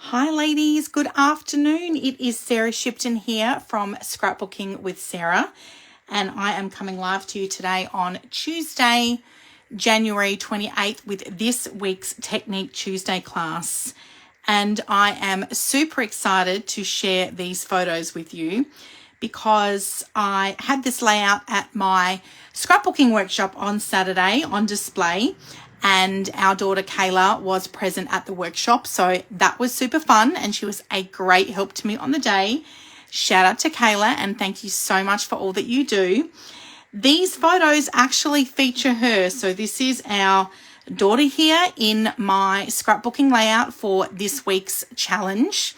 Hi ladies, good afternoon. It is Sarah Shipton here from Scrapbooking with Sarah, and I am coming live to you today on Tuesday, January 28th with this week's Technique Tuesday class. And I am super excited to share these photos with you because I had this layout at my scrapbooking workshop on Saturday on display, and our daughter Kayla was present at the workshop. So that was super fun, and she was a great help to me on the day. Shout out to Kayla, and thank you so much for all that you do. These photos actually feature her. So this is our daughter here in my scrapbooking layout for this week's challenge,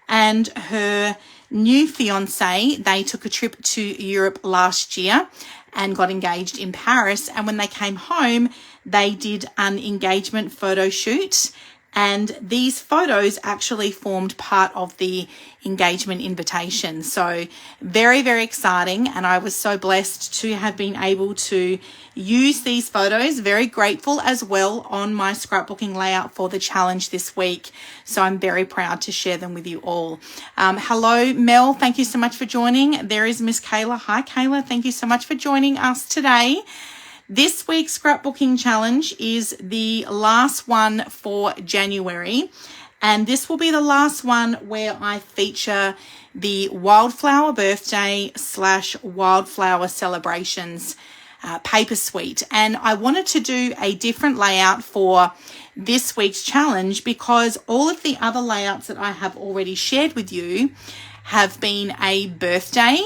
and her new fiance. They took a trip to Europe last year and got engaged in Paris, and when they came home they did an engagement photo shoot, and these photos actually formed part of the engagement invitation. So very, very exciting, and I was so blessed to have been able to use these photos. Very grateful as well on my scrapbooking layout for the challenge this week. So I'm very proud to share them with you all. Hello, Mel. Thank you so much for joining. There is Miss Kayla. Hi, Kayla. Thank you so much for joining us today. This week's scrapbooking challenge is the last one for January, and this will be the last one where I feature the Wildflower Birthday / Wildflower Celebrations paper suite. And I wanted to do a different layout for this week's challenge because all of the other layouts that I have already shared with you have been a birthday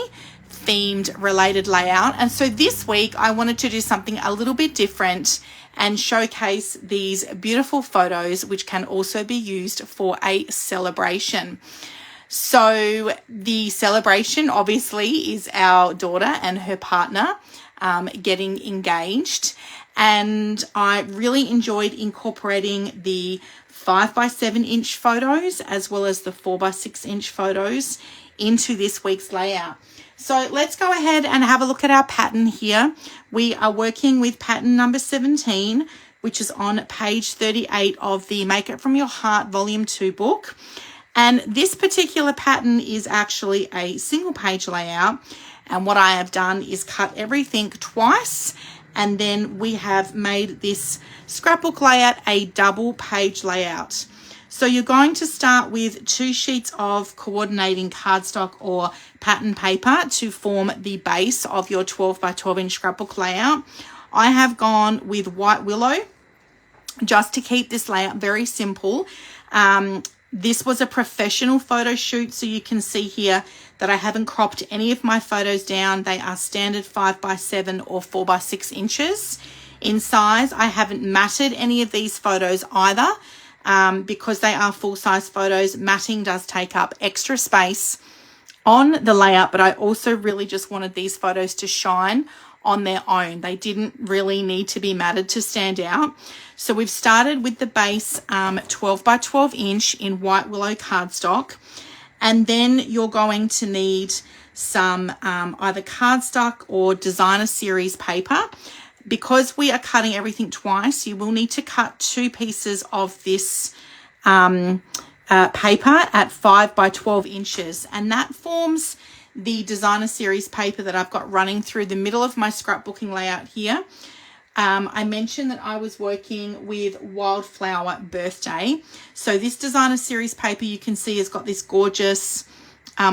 themed related layout, and so this week I wanted to do something a little bit different and showcase these beautiful photos which can also be used for a celebration. So the celebration obviously is our daughter and her partner getting engaged, and I really enjoyed incorporating the 5x7-inch photos as well as the 4x6-inch photos into this week's layout. So let's go ahead and have a look at our pattern here. We are working with pattern number 17, which is on page 38 of the Make It From Your Heart Volume 2 book. And this particular pattern is actually a single page layout. And what I have done is cut everything twice, and then we have made this scrapbook layout a double page layout. So you're going to start with 2 sheets of coordinating cardstock or pattern paper to form the base of your 12x12-inch scrapbook layout. I have gone with white willow just to keep this layout very simple. This was a professional photo shoot, so you can see here that I haven't cropped any of my photos down. They are standard 5x7 or 4x6 inches in size. I haven't matted any of these photos either. Because they are full-size photos. Matting does take up extra space on the layout, but I also really just wanted these photos to shine on their own. They didn't really need to be matted to stand out. So we've started with the base 12x12 in white willow cardstock, and then you're going to need some either cardstock or designer series paper. Because we are cutting everything twice, you will need to cut 2 pieces of this paper at 5x12 inches, and that forms the designer series paper that I've got running through the middle of my scrapbooking layout here. I mentioned that I was working with Wildflower Birthday. So this designer series paper, you can see, has got this gorgeous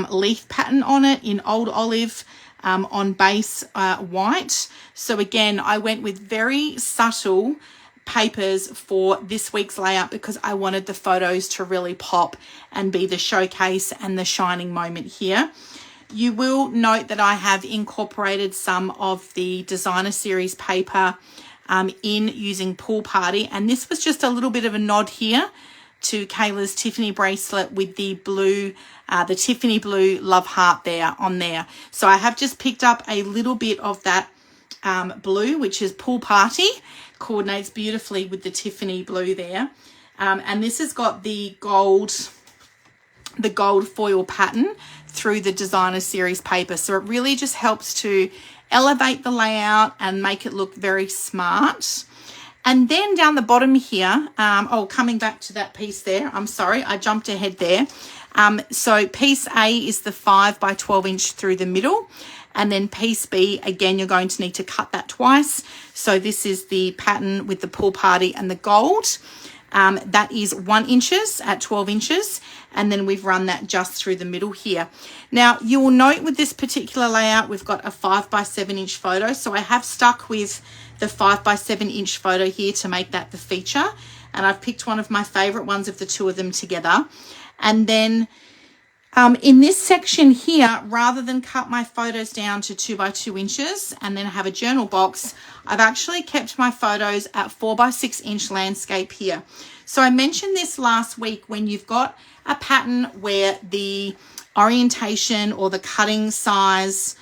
leaf pattern on it in old olive. On base white. So again, I went with very subtle papers for this week's layout because I wanted the photos to really pop and be the showcase and the shining moment here. You will note that I have incorporated some of the designer series paper in using Pool Party, and this was just a little bit of a nod here to Kayla's Tiffany bracelet with the blue, the Tiffany blue love heart there on there. So I have just picked up a little bit of that blue, which is Pool Party, coordinates beautifully with the Tiffany blue there. And this has got the gold foil pattern through the designer series paper. So it really just helps to elevate the layout and make it look very smart. And then down the bottom here, coming back to that piece there, I'm sorry, I jumped ahead there. So piece A is the 5 by 12 inch through the middle. And then piece B, again, you're going to need to cut that twice. So this is the pattern with the pool party and the gold. That is 1 inches at 12 inches. And then we've run that just through the middle here. Now, you will note with this particular layout, we've got a 5 by 7 inch photo. So I have stuck with the 5 by 7 inch photo here to make that the feature. And I've picked one of my favorite ones of the two of them together. And then in this section here, rather than cut my photos down to 2 by 2 inches and then have a journal box, I've actually kept my photos at 4 by 6 inch landscape here. So I mentioned this last week, when you've got a pattern where the orientation or the cutting size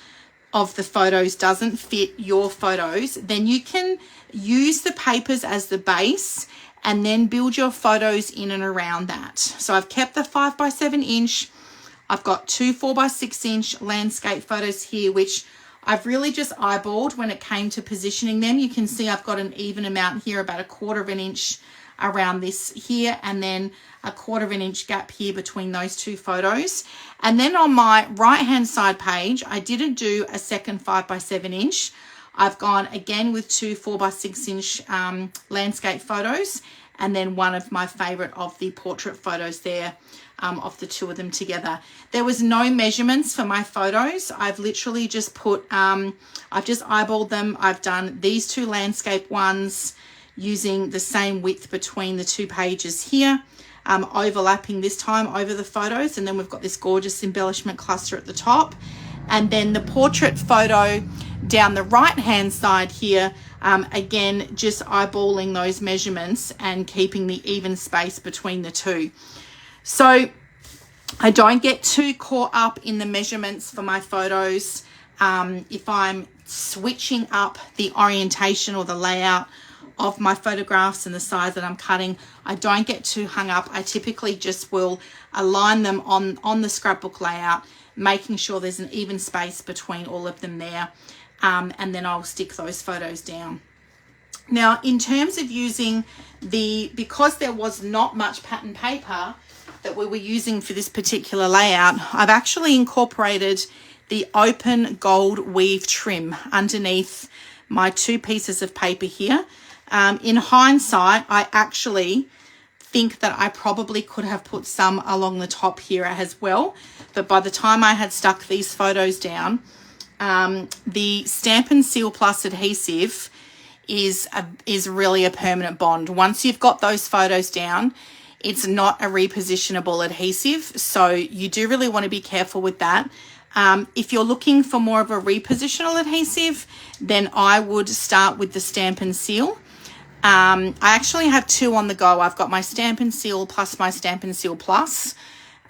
of the photos doesn't fit your photos, then you can use the papers as the base and then build your photos in and around that. So I've kept the 5 by 7 inch. I've got 2 4 by 6 inch landscape photos here, which I've really just eyeballed when it came to positioning them. You can see I've got an even amount here, about 1/4 inch around this here, and then 1/4 inch gap here between those two photos. And then on my right hand side page, I didn't do a second 5 by 7 inch. I've gone again with 2 4 by 6 inch landscape photos, and then one of my favorite of the portrait photos there, of the two of them together. There was no measurements for my photos. I've literally just put, I've just eyeballed them. I've done these two landscape ones using the same width between the two pages here, overlapping this time over the photos. And then we've got this gorgeous embellishment cluster at the top. And then the portrait photo down the right hand side here, again, just eyeballing those measurements and keeping the even space between the two. So I don't get too caught up in the measurements for my photos. If I'm switching up the orientation or the layout of my photographs and the size that I'm cutting, I don't get too hung up. I typically just will align them on the scrapbook layout, making sure there's an even space between all of them there. And then I'll stick those photos down. Now, in terms of using because there was not much pattern paper that we were using for this particular layout, I've actually incorporated the open gold weave trim underneath my two pieces of paper here. In hindsight, I actually think that I probably could have put some along the top here as well. But by the time I had stuck these photos down, the Stampin' Seal Plus adhesive is really a permanent bond. Once you've got those photos down, it's not a repositionable adhesive. So you do really want to be careful with that. If you're looking for more of a repositional adhesive, then I would start with the Stampin' Seal. I actually have two on the go. I've got my Stampin' Seal plus my Stampin' Seal Plus.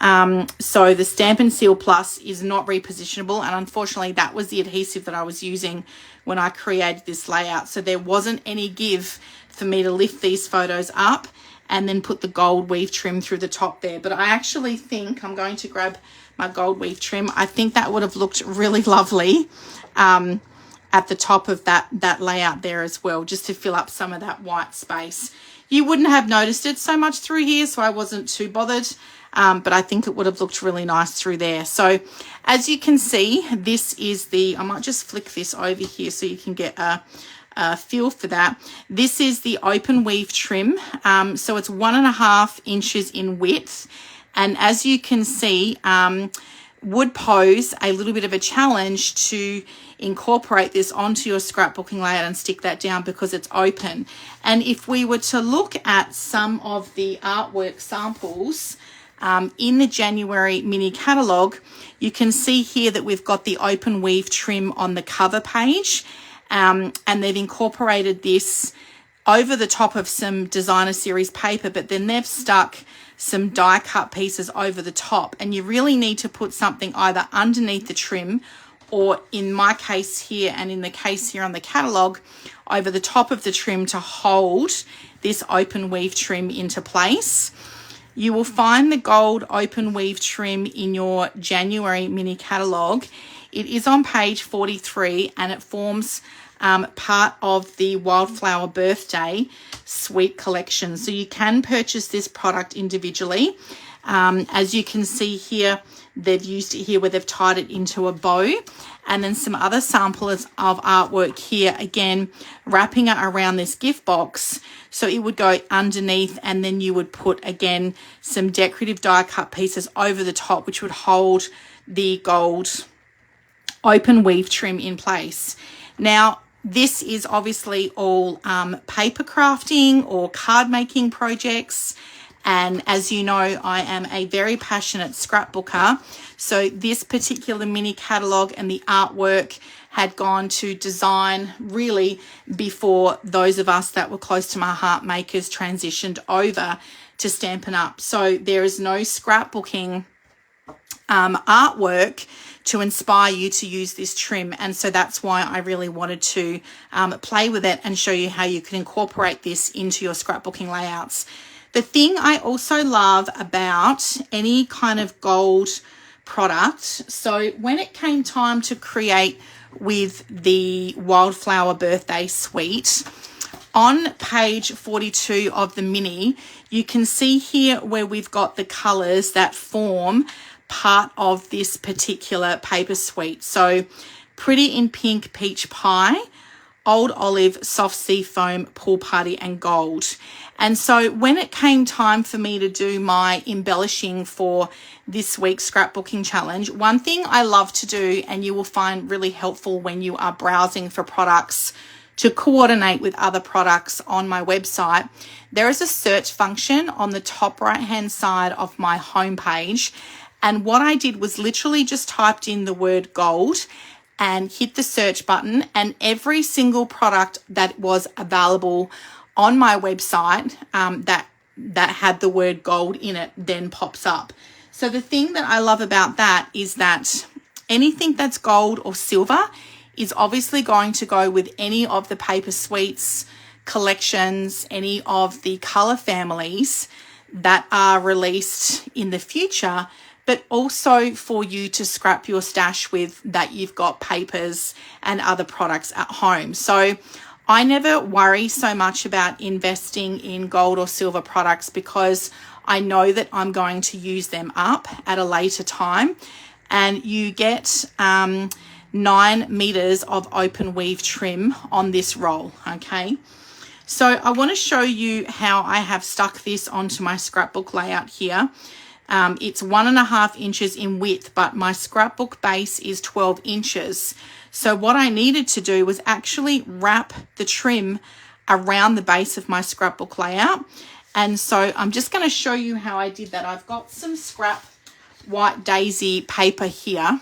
So the Stampin' Seal Plus is not repositionable, and unfortunately that was the adhesive that I was using when I created this layout. So there wasn't any give for me to lift these photos up and then put the gold weave trim through the top there. But I actually think I'm going to grab my gold weave trim. I think that would have looked really lovely at the top of that layout there as well, just to fill up some of that white space. You wouldn't have noticed it so much through here, so I wasn't too bothered, but I think it would have looked really nice through there. So as you can see, this is I might just flick this over here so you can get a feel for that. This is the open weave trim. So it's 1.5 inches in width. And as you can see, would pose a little bit of a challenge to incorporate this onto your scrapbooking layout and stick that down because it's open. And if we were to look at some of the artwork samples in the January mini catalogue, you can see here that we've got the open weave trim on the cover page, and they've incorporated this over the top of some designer series paper, but then they've stuck some die cut pieces over the top, and you really need to put something either underneath the trim, or in my case here and in the case here on the catalogue, over the top of the trim to hold this open weave trim into place. You will find the gold open weave trim in your January mini catalogue. It is on page 43 and it forms part of the Wildflower Birthday Suite collection. So you can purchase this product individually. As you can see here, they've used it here where they've tied it into a bow, and then some other samples of artwork here, again, wrapping it around this gift box. So it would go underneath, and then you would put, again, some decorative die cut pieces over the top, which would hold the gold open weave trim in place. Now, this is obviously all paper crafting or card making projects. And as you know, I am a very passionate scrapbooker. So this particular mini catalogue and the artwork had gone to design really before those of us that were close to my heart makers transitioned over to Stampin' Up. So there is no scrapbooking artwork to inspire you to use this trim, and so that's why I really wanted to play with it and show you how you can incorporate this into your scrapbooking layouts. The thing I also love about any kind of gold product, so when it came time to create with the Wildflower Birthday Suite, on page 42 of the mini, you can see here where we've got the colours that form part of this particular paper suite. So Pretty in Pink, Peach Pie, Old Olive, Soft Sea Foam, Pool Party, and Gold. And so when it came time for me to do my embellishing for this week's scrapbooking challenge, one thing I love to do, and you will find really helpful when you are browsing for products to coordinate with other products on my website, there is a search function on the top right hand side of my homepage. And what I did was literally just typed in the word gold and hit the search button, and every single product that was available on my website that had the word gold in it then pops up. So the thing that I love about that is that anything that's gold or silver is obviously going to go with any of the paper suites, collections, any of the color families that are released in the future, but also for you to scrap your stash with that you've got papers and other products at home. So I never worry so much about investing in gold or silver products because I know that I'm going to use them up at a later time. And you get 9 meters of open weave trim on this roll, okay? So I want to show you how I have stuck this onto my scrapbook layout here. It's 1.5 inches in width, but my scrapbook base is 12 inches. So what I needed to do was actually wrap the trim around the base of my scrapbook layout. And so I'm just going to show you how I did that. I've got some scrap white daisy paper here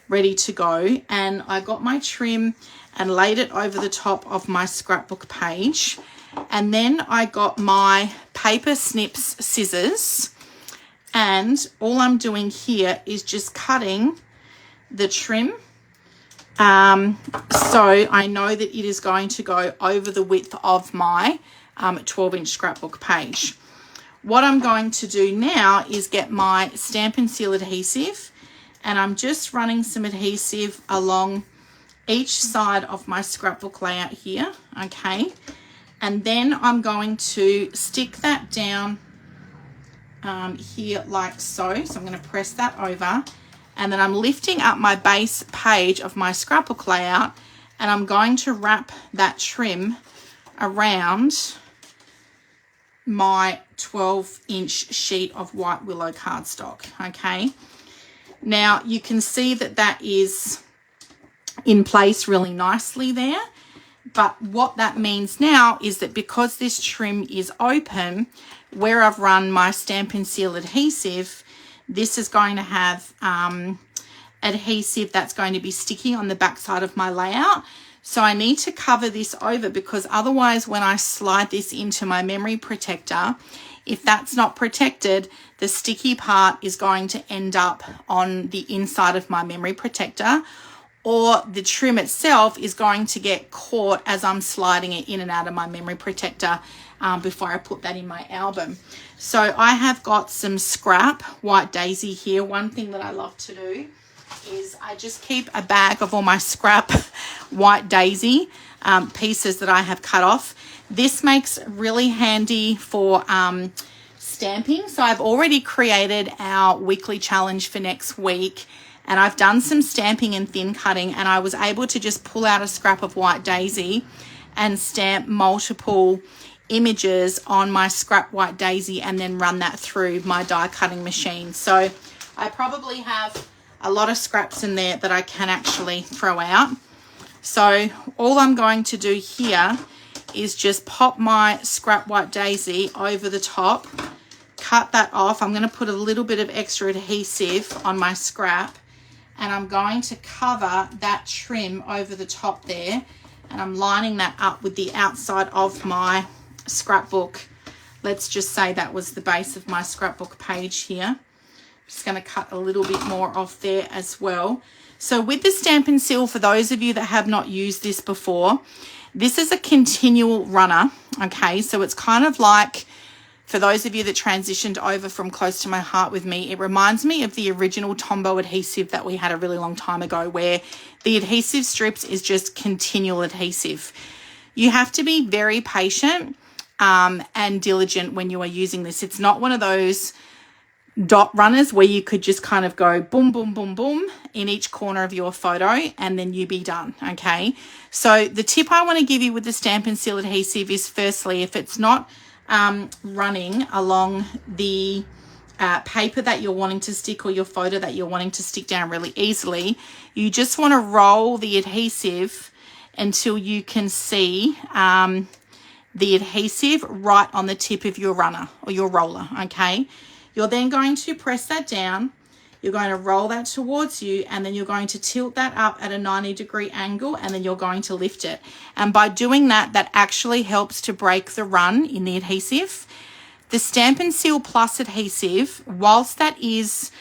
ready to go. And I got my trim and laid it over the top of my scrapbook page. And then I got my paper snips scissors. And all I'm doing here is just cutting the trim. So I know that it is going to go over the width of my 12-inch scrapbook page. What I'm going to do now is get my Stampin' Seal adhesive, and I'm just running some adhesive along each side of my scrapbook layout here, okay? And then I'm going to stick that down here like so. So I'm going to press that over, and then I'm lifting up my base page of my scrapbook layout, and I'm going to wrap that trim around my 12-inch sheet of white willow cardstock, okay? Now you can see that that is in place really nicely there, but what that means now is that because this trim is open, where I've run my Stampin' Seal adhesive, this is going to have adhesive that's going to be sticky on the back side of my layout. So I need to cover this over, because otherwise when I slide this into my memory protector, if that's not protected, the sticky part is going to end up on the inside of my memory protector, or the trim itself is going to get caught as I'm sliding it in and out of my memory protector before I put that in my album. So I have got some scrap white daisy here. One thing that I love to do is I just keep a bag of all my scrap white daisy pieces that I have cut off. This makes really handy for stamping. So I've already created our weekly challenge for next week, and I've done some stamping and thin cutting, and I was able to just pull out a scrap of white daisy and stamp multiple images on my scrap white daisy and then run that through my die cutting machine. So I probably have a lot of scraps in there that I can actually throw out. So all I'm going to do here is just pop my scrap white daisy over the top, cut that off. I'm going to put a little bit of extra adhesive on my scrap, and I'm going to cover that trim over the top there, and I'm lining that up with the outside of my scrapbook. Let's just say that was the base of my scrapbook page here. I'm just going to cut a little bit more off there as well. So with the Stampin' Seal, for those of you that have not used this before, this is a continual runner, okay? So it's kind of like, for those of you that transitioned over from Close to My Heart with me, it reminds me of the original Tombow adhesive that we had a really long time ago, where the adhesive strips is just continual adhesive. You have to be very patient and diligent when you are using this. It's not one of those dot runners where you could just kind of go boom, boom, boom, boom in each corner of your photo and then you be done, okay? So the tip I want to give you with the Stampin' Seal adhesive is, firstly, if it's not running along the paper that you're wanting to stick, or your photo that you're wanting to stick down really easily, you just want to roll the adhesive until you can see the adhesive right on the tip of your runner or your roller, okay? You're then going to press that down, you're going to roll that towards you, and then you're going to tilt that up at a 90-degree angle, and then you're going to lift it. And by doing that, that actually helps to break the run in the adhesive. The Stampin' Seal Plus adhesive, whilst that is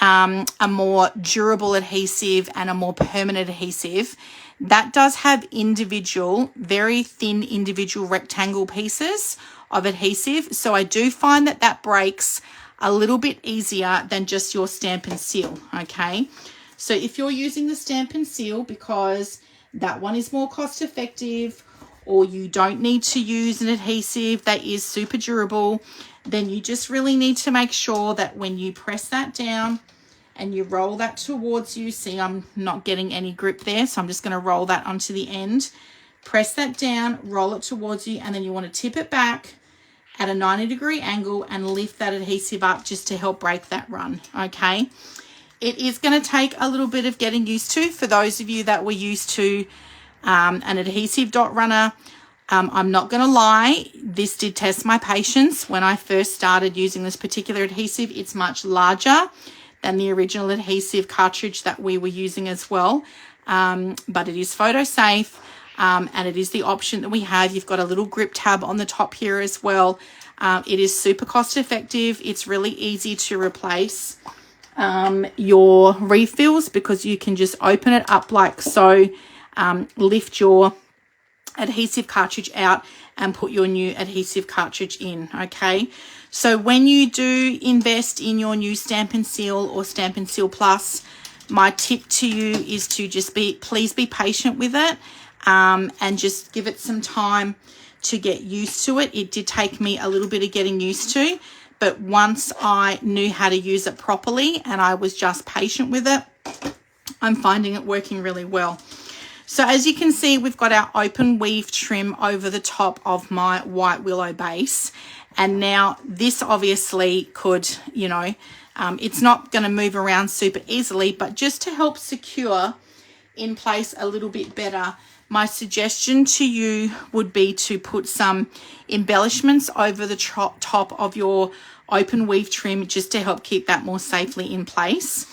a more durable adhesive and a more permanent adhesive, that does have individual, very thin individual rectangle pieces of adhesive. So I do find that that breaks a little bit easier than just your Stampin' Seal, okay? So if you're using the Stampin' Seal because that one is more cost effective, or you don't need to use an adhesive that is super durable, then you just really need to make sure that when you press that down and you roll that towards you, see, I'm not getting any grip there, so I'm just going to roll that onto the end. Press that down, roll it towards you, and then you want to tip it back at a 90-degree angle and lift that adhesive up just to help break that run, okay? It is going to take a little bit of getting used to for those of you that were used to an adhesive dot runner. I'm not going to lie, this did test my patience when I first started using this particular adhesive. It's much larger than the original adhesive cartridge that we were using as well, but it is photo safe. And it is the option that we have. You've got a little grip tab on the top here as well. It is super cost effective. It's really easy to replace your refills because you can just open it up like so, lift your adhesive cartridge out and put your new adhesive cartridge in, okay? So when you do invest in your new Stampin' Seal or Stampin' Seal Plus, my tip to you is to just please be patient with it. And just give it some time to get used to it. It did take me a little bit of getting used to, but once I knew how to use it properly and I was just patient with it, I'm finding it working really well. So as you can see, we've got our open weave trim over the top of my white willow base. And now this obviously could, you know, it's not going to move around super easily, but just to help secure in place a little bit better, my suggestion to you would be to put some embellishments over the top of your open weave trim just to help keep that more safely in place.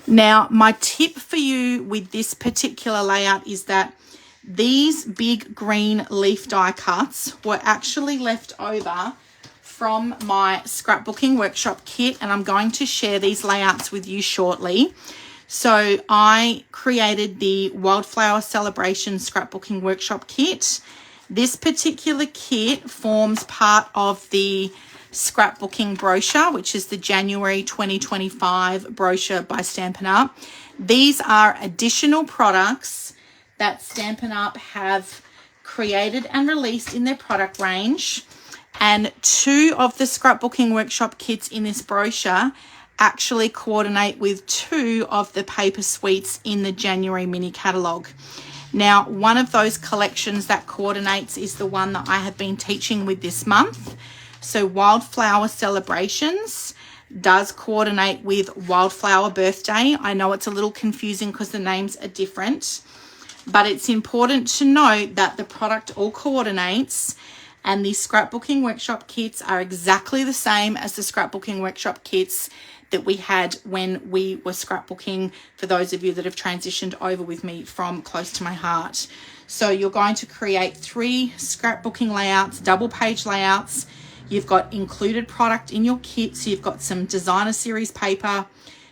Now, my tip for you with this particular layout is that these big green leaf die cuts were actually left over from my scrapbooking workshop kit, and I'm going to share these layouts with you shortly. So I created the Wildflower Celebration Scrapbooking Workshop Kit. This particular kit forms part of the scrapbooking brochure, which is the January 2025 brochure by Stampin' Up. These are additional products that Stampin' Up have created and released in their product range. And 2 of the scrapbooking workshop kits in this brochure actually coordinate with 2 of the paper suites in the January mini catalogue. Now, one of those collections that coordinates is the one that I have been teaching with this month. So Wildflower Celebrations does coordinate with Wildflower Birthday. I know it's a little confusing because the names are different, but it's important to note that the product all coordinates, and the scrapbooking workshop kits are exactly the same as the scrapbooking workshop kits that we had when we were scrapbooking, for those of you that have transitioned over with me from Close to My Heart. So you're going to create 3 scrapbooking layouts, double page layouts. You've got included product in your kit. So you've got some designer series paper.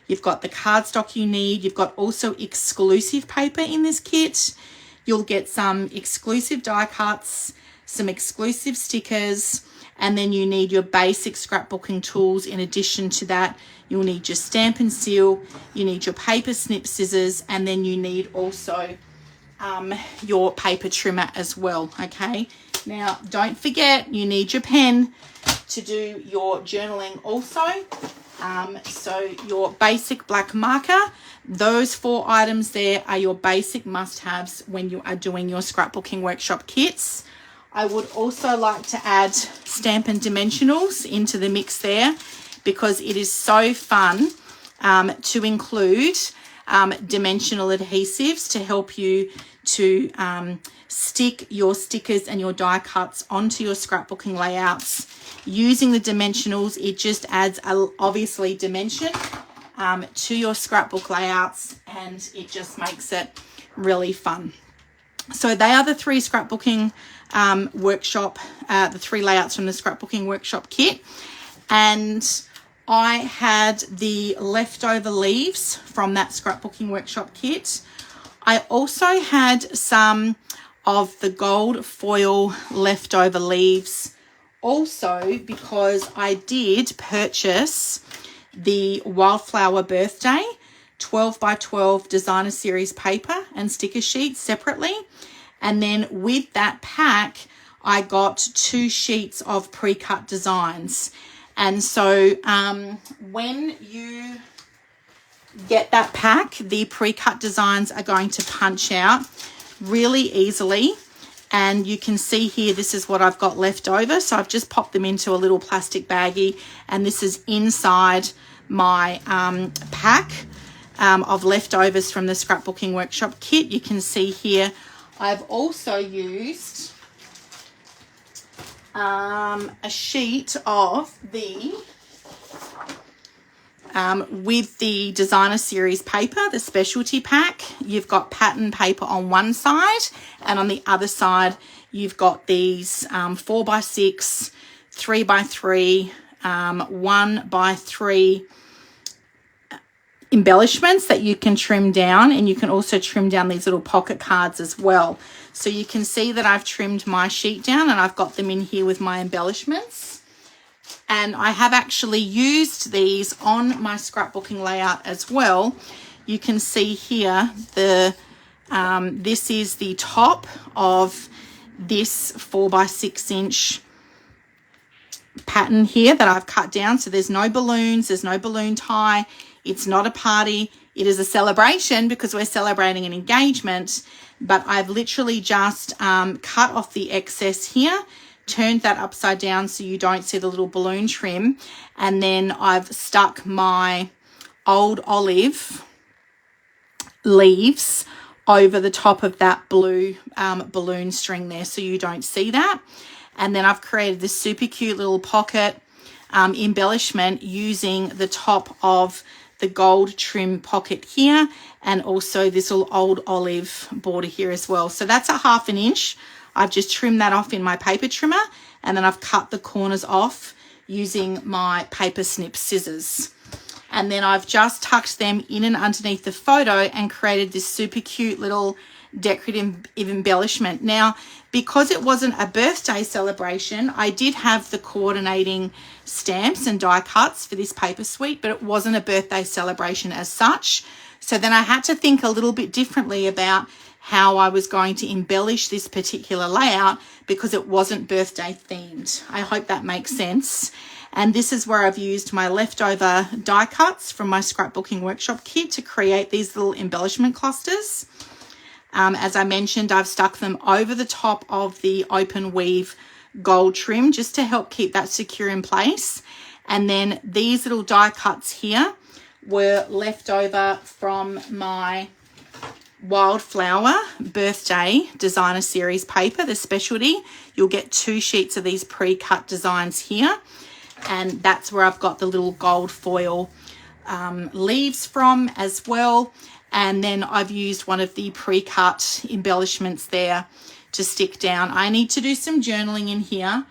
You've got the cardstock you need. You've got also exclusive paper in this kit. You'll get some exclusive die cuts, some exclusive stickers, and then you need your basic scrapbooking tools. In addition to that, you'll need your stamp and seal, you need your paper snip scissors, and then you need also your paper trimmer as well, okay? Now, don't forget, you need your pen to do your journaling also. So your basic black marker, those 4 items there are your basic must-haves when you are doing your scrapbooking workshop kits. I would also like to add Stampin' Dimensionals into the mix there, because it is so fun to include dimensional adhesives to help you to stick your stickers and your die cuts onto your scrapbooking layouts. Using the dimensionals, it just adds obviously dimension to your scrapbook layouts, and it just makes it really fun. So they are the 3 scrapbooking workshop, the 3 layouts from the scrapbooking workshop kit. And I had the leftover leaves from that scrapbooking workshop kit. I also had some of the gold foil leftover leaves also, because I did purchase the Wildflower Birthday 12 by 12 designer series paper and sticker sheets separately. And then with that pack, I got 2 sheets of pre-cut designs. And so when you get that pack, the pre-cut designs are going to punch out really easily. And you can see here, this is what I've got left over. So I've just popped them into a little plastic baggie, and this is inside my pack of leftovers from the scrapbooking workshop kit. You can see here, I've also used a sheet of the with the designer series paper, the specialty pack. You've got pattern paper on one side, and on the other side you've got these 4x6, 3x3, 1x3 embellishments that you can trim down, and you can also trim down these little pocket cards as well. So you can see that I've trimmed my sheet down, and I've got them in here with my embellishments. And I have actually used these on my scrapbooking layout as well. You can see here this is the top of this 4x6 inch pattern here that I've cut down. So there's no balloons, there's no balloon tie. It's not a party. It is a celebration because we're celebrating an engagement. But I've literally just cut off the excess here, turned that upside down so you don't see the little balloon trim, and then I've stuck my old olive leaves over the top of that blue balloon string there so you don't see that. And then I've created this super cute little pocket embellishment using the top of the gold trim pocket here, and also this little old olive border here as well. So that's a 1/2 inch. I've just trimmed that off in my paper trimmer, and then I've cut the corners off using my paper snip scissors. And then I've just tucked them in and underneath the photo and created this super cute little decorative embellishment. Now, because it wasn't a birthday celebration, I did have the coordinating stamps and die cuts for this paper suite, but it wasn't a birthday celebration as such. So then I had to think a little bit differently about how I was going to embellish this particular layout because it wasn't birthday themed. I hope that makes sense. And this is where I've used my leftover die cuts from my scrapbooking workshop kit to create these little embellishment clusters. As I mentioned, I've stuck them over the top of the open weave gold trim just to help keep that secure in place. And then these little die cuts here were left over from my Wildflower birthday designer series paper, the specialty. You'll get 2 sheets of these pre-cut designs here, and that's where I've got the little gold foil leaves from as well. And then I've used one of the pre-cut embellishments there to stick down. I need to do some journaling in here,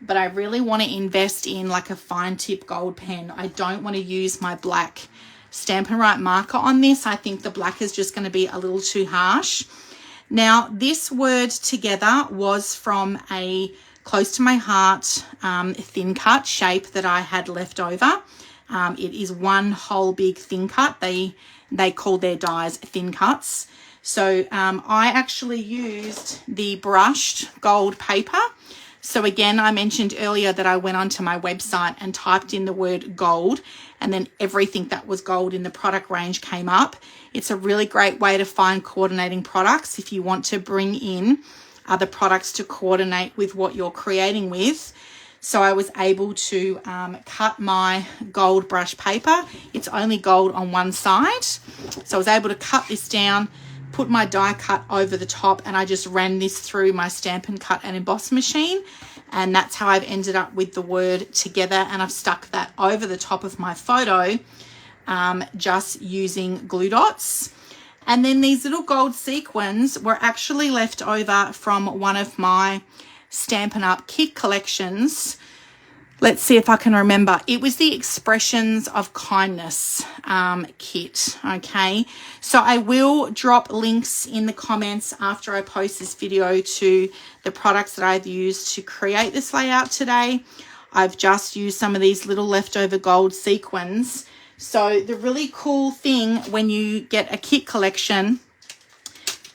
but I really want to invest in like a fine tip gold pen. I don't want to use my black Stampin' Write marker on this. I think the black is just going to be a little too harsh. Now, this word together was from a close to my heart thin cut shape that I had left over. It is one whole big thin cut. They call their dies thin cuts. So I actually used the brushed gold paper. So again, I mentioned earlier that I went onto my website and typed in the word gold, and then everything that was gold in the product range came up. It's a really great way to find coordinating products if you want to bring in other products to coordinate with what you're creating with. So I was able to cut my gold brush paper. It's only gold on one side. So I was able to cut this down, put my die cut over the top, and I just ran this through my Stampin' Cut and Emboss machine. And that's how I've ended up with the word together. And I've stuck that over the top of my photo just using glue dots. And then these little gold sequins were actually left over from one of my Stampin' Up kit collections. Let's see if I can remember. It was the Expressions of Kindness kit, okay? So I will drop links in the comments after I post this video to the products that I've used to create this layout today. I've just used some of these little leftover gold sequins. So the really cool thing when you get a kit collection,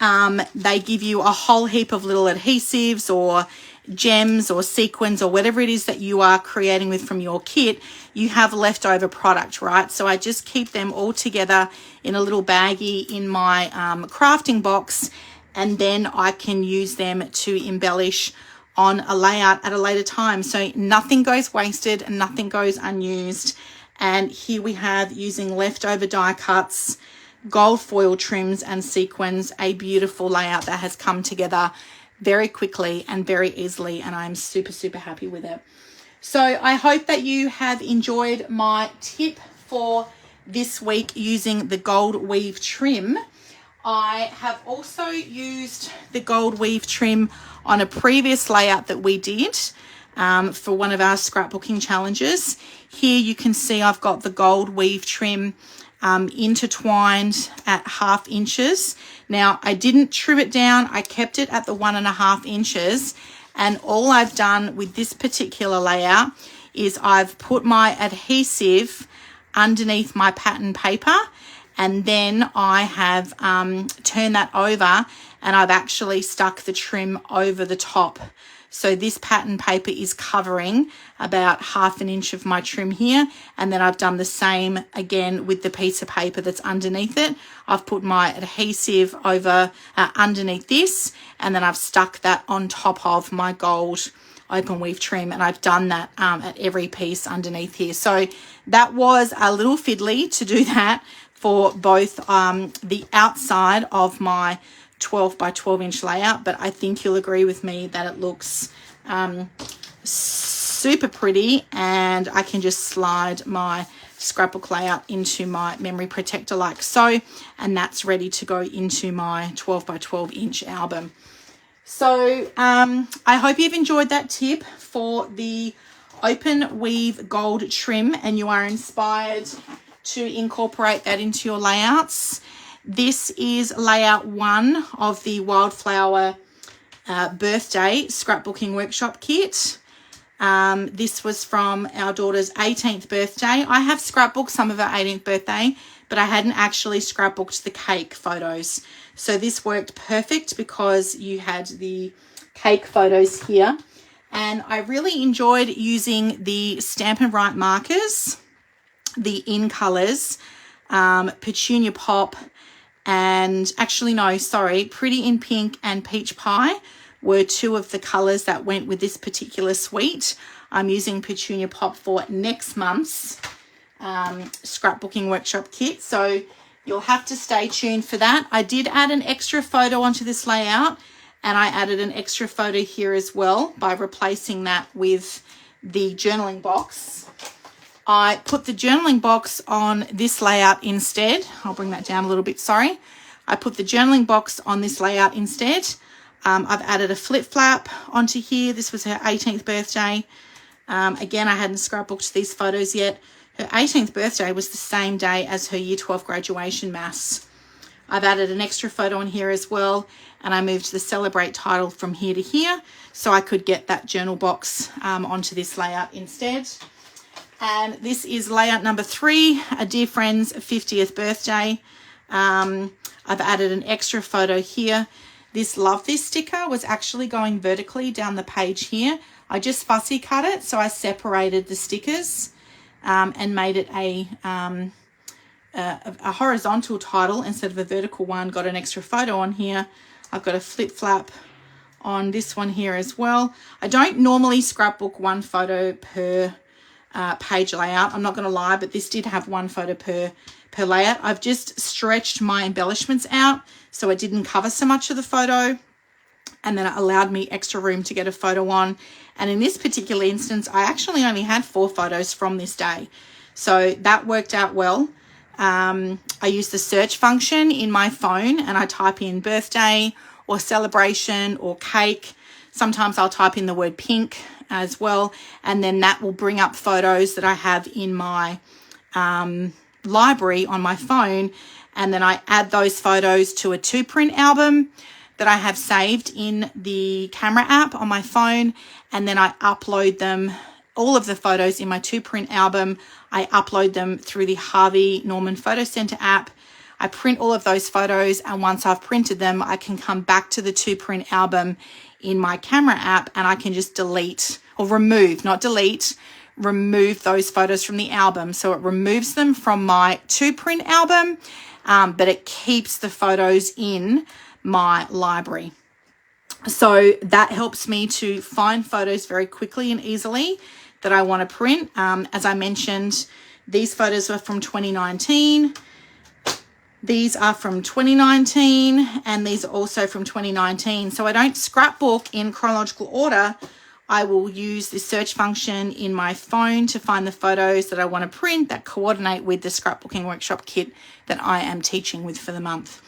they give you a whole heap of little adhesives or gems or sequins or whatever it is that you are creating with from your kit. You have leftover product, right? So I just keep them all together in a little baggie in my crafting box, and then I can use them to embellish on a layout at a later time. So nothing goes wasted and nothing goes unused. And here we have, using leftover die cuts, gold foil trims and sequins, a beautiful layout that has come together very quickly and very easily, and I'm super, super happy with it. So I hope that you have enjoyed my tip for this week using the gold weave trim. I have also used the gold weave trim on a previous layout that we did for one of our scrapbooking challenges. Here you can see I've got the gold weave trim intertwined at 1/2 inches. Now, I didn't trim it down. I kept it at the 1.5 inches. And all I've done with this particular layout is I've put my adhesive underneath my pattern paper, and then I have turned that over, and I've actually stuck the trim over the top. So this pattern paper is covering about 1/2 inch of my trim here. And then I've done the same again with the piece of paper that's underneath it. I've put my adhesive over underneath this, and then I've stuck that on top of my gold open weave trim. And I've done that at every piece underneath here. So that was a little fiddly to do that for both the outside of my 12 by 12 inch layout, but I think you'll agree with me that it looks super pretty, and I can just slide my scrapbook layout into my memory protector like so, and that's ready to go into my 12 by 12 inch album. So I hope you've enjoyed that tip for the open weave gold trim, and you are inspired to incorporate that into your layouts. This is layout 1 of the Wildflower birthday scrapbooking workshop kit. This was from our daughter's 18th birthday. I have scrapbooked some of her 18th birthday, but I hadn't actually scrapbooked the cake photos. So this worked perfect because you had the cake photos here. And I really enjoyed using the Stampin' Write markers, the In Colours, Petunia Pop, and actually no, sorry, Pretty in Pink and Peach Pie were 2 of the colours that went with this particular suite. I'm using Petunia Pop for next month's scrapbooking workshop kit, so you'll have to stay tuned for that. I did add an extra photo onto this layout, and I added an extra photo here as well by replacing that with the journaling box. I put the journaling box on this layout instead. I'll bring that down a little bit, sorry. I put the journaling box on this layout instead. I've added a flip flap onto here. This was her 18th birthday. Again, I hadn't scrapbooked these photos yet. Her 18th birthday was the same day as her Year 12 graduation mass. I've added an extra photo on here as well, and I moved the Celebrate title from here to here so I could get that journal box onto this layout instead. And this is layout number 3, a dear friend's 50th birthday. I've added an extra photo here. This Love This sticker was actually going vertically down the page here. I just fussy cut it, so I separated the stickers and made it a horizontal title instead of a vertical one. Got an extra photo on here. I've got a flip flap on this one here as well. I don't normally scrapbook 1 photo per page layout. I'm not going to lie, but this did have 1 photo per layout. I've just stretched my embellishments out so it didn't cover so much of the photo, and then it allowed me extra room to get a photo on. And in this particular instance, I actually only had 4 photos from this day, so that worked out well. I use the search function in my phone and I type in birthday or celebration or cake. Sometimes I'll type in the word pink as well, and then that will bring up photos that I have in my library on my phone, and then I add those photos to a 2-print album that I have saved in the camera app on my phone, and then I upload them, all of the photos in my 2-print album. I upload them through the Harvey Norman Photo Center app. I print all of those photos, and once I've printed them, I can come back to the 2-print album in my camera app, and I can just delete or remove, not delete, remove those photos from the album. So it removes them from my 2-print album, but it keeps the photos in my library. So that helps me to find photos very quickly and easily that I want to print. As I mentioned, these photos are from 2019. These are from 2019, and these are also from 2019. So I don't scrapbook in chronological order. I will use the search function in my phone to find the photos that I want to print that coordinate with the scrapbooking workshop kit that I am teaching with for the month.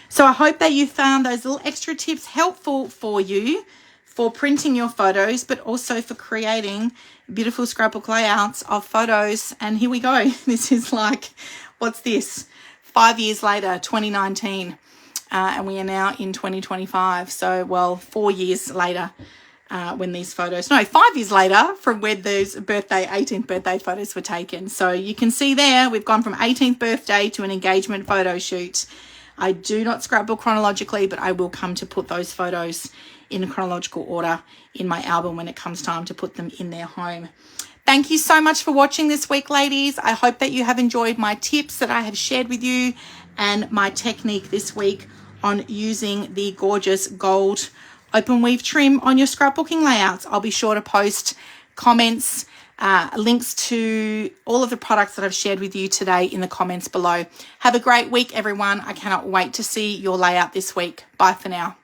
So I hope that you found those little extra tips helpful for you for printing your photos, but also for creating beautiful scrapbook layouts of photos. And here we go. This is like, what's this? 5 years later, 2019, and we are now in 2025. So, well, 4 years later when these photos, no, 5 years later from when those 18th birthday photos were taken. So you can see there, we've gone from 18th birthday to an engagement photo shoot. I do not scrapbook chronologically, but I will come to put those photos in chronological order in my album when it comes time to put them in their home. Thank you so much for watching this week, ladies. I hope that you have enjoyed my tips that I have shared with you and my technique this week on using the gorgeous gold open weave trim on your scrapbooking layouts. I'll be sure to post comments, links to all of the products that I've shared with you today in the comments below. Have a great week, everyone. I cannot wait to see your layout this week. Bye for now.